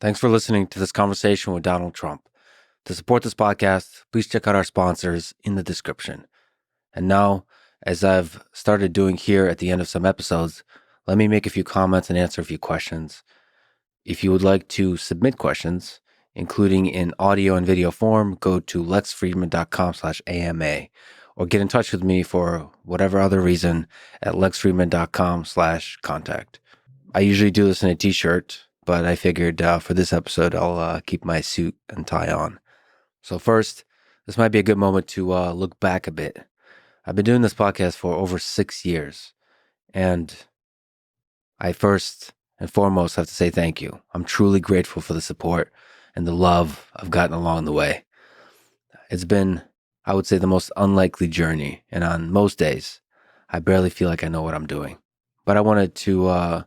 Thanks for listening to this conversation with Donald Trump. To support this podcast, please check out our sponsors in the description. And now, as I've started doing here at the end of some episodes, let me make a few comments and answer a few questions. If you would like to submit questions, including in audio and video form, go to lexfriedman.com/AMA or get in touch with me for whatever other reason at lexfriedman.com/contact. I usually do this in a t-shirt, but I figured for this episode, I'll keep my suit and tie on. So first, this might be a good moment to look back a bit. I've been doing this podcast for over 6 years, and I first and foremost have to say thank you. I'm truly grateful for the support and the love I've gotten along the way. It's been, I would say, the most unlikely journey, and on most days, I barely feel like I know what I'm doing. But I wanted to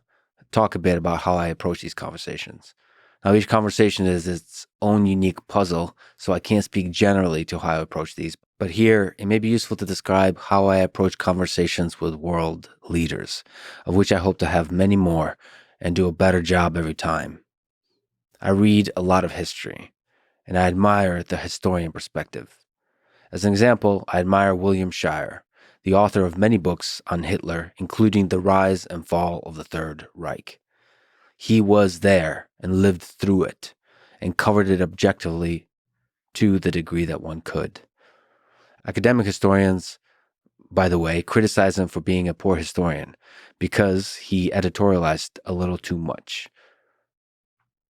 talk a bit about how I approach these conversations. Now, each conversation is its own unique puzzle, so I can't speak generally to how I approach these. But here, it may be useful to describe how I approach conversations with world leaders, of which I hope to have many more and do a better job every time. I read a lot of history, and I admire the historian perspective. As an example, I admire William Shirer, the author of many books on Hitler, including The Rise and Fall of the Third Reich. He was there and lived through it and covered it objectively to the degree that one could. Academic historians, by the way, criticize him for being a poor historian because he editorialized a little too much.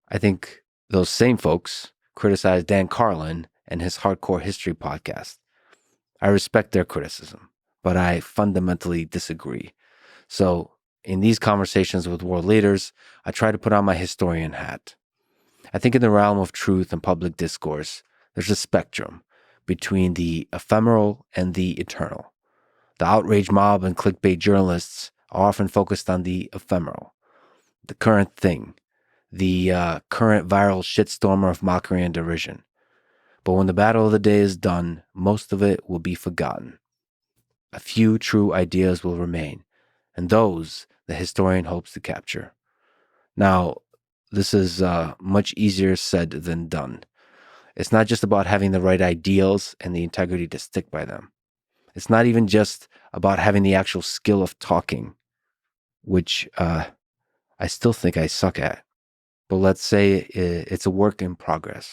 I think those same folks criticize Dan Carlin and his Hardcore History podcast. I respect their criticism, but I fundamentally disagree. So in these conversations with world leaders, I try to put on my historian hat. I think in the realm of truth and public discourse, there's a spectrum between the ephemeral and the eternal. The outrage mob and clickbait journalists are often focused on the ephemeral, the current thing, the current viral shitstormer of mockery and derision. But when the battle of the day is done, most of it will be forgotten. A few true ideas will remain, and those the historian hopes to capture. Now, this is much easier said than done. It's not just about having the right ideals and the integrity to stick by them. It's not even just about having the actual skill of talking, which I still think I suck at. But let's say it's a work in progress.